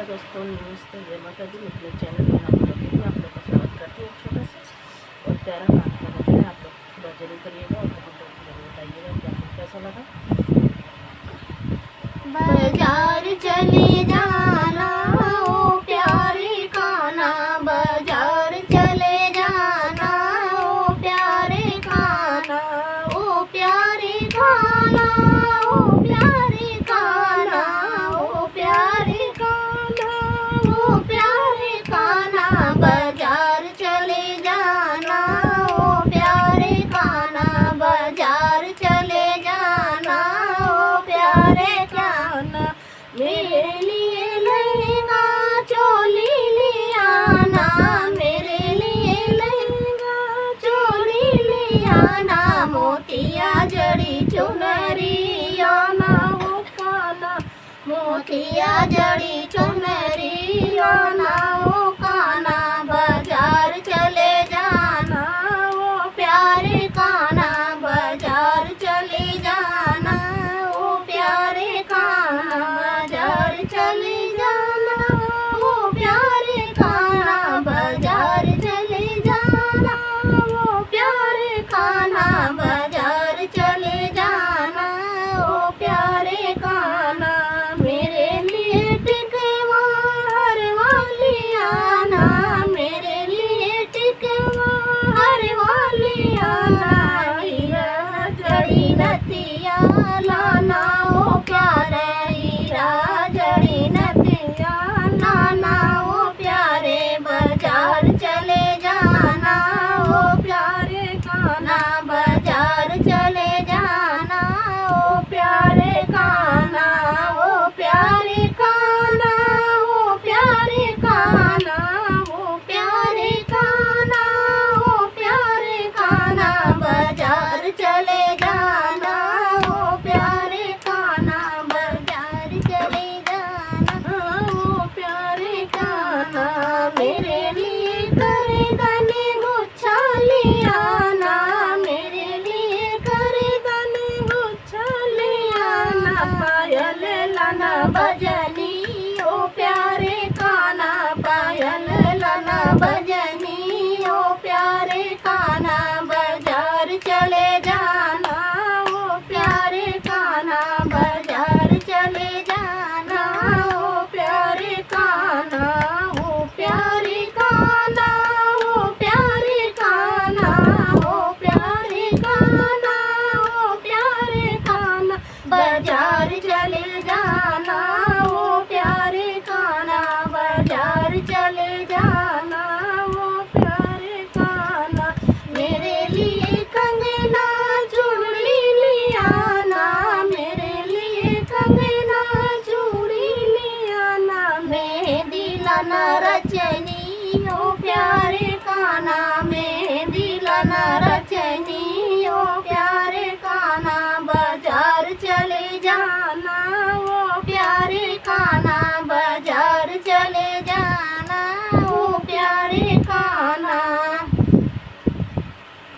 नमस्कार दोस्तों, नमस्ते, जय माता दी। अपने चैनल में आप लोग मैं आप लोग का स्वागत करती हूँ। छोटा सा और प्यारा काम का नजर है, आप लोग पूरा जरूर करिएगा और कमेंट करके जरूर बताइएगा कि आपको कैसा लगा। बाजार चले जाना ओ प्यारे खाना, बाजार चले जाना ओ प्यारे खाना, ओ प्यारे खाना, ओ प्यारे खाना, ओ प्यारे खाना, ओ प्यारे खाना, बाजार चले जाना ओ प्यारे खाना, बाजार चले जाना ओ प्यारे खाना। मेरे लिए लहंगा चोली ले आना, मेरे लिए लहंगा चोली ले आना, मोतिया जड़ी चुनरी आना ओ काना, मोतिया जड़ी चुनरी आना ओ काना, बाजार चले जाना ओ प्यारे खाना, बाजार चले जाना ओ प्यारे खाना, बाजार चले